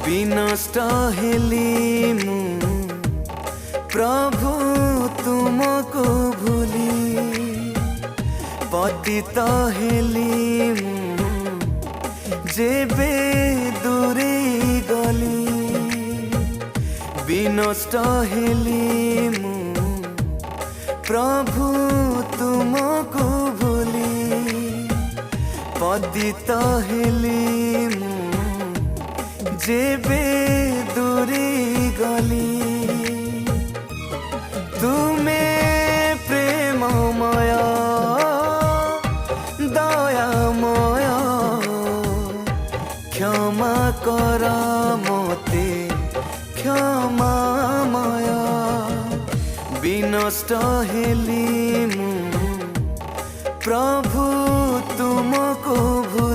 विनष्ट हेली मु प्रभु तुमको भूली, पतित हेली मु जेबे दूरे गली। विनष्ट हेली मु प्रभु तुमको भूली, पतित हेली मु जेबे दूरे गली। तुमे प्रेममय दयामय, क्षमा कर मोते क्षमामय। विनष्ट हेली मु प्रभु तुमको भूली,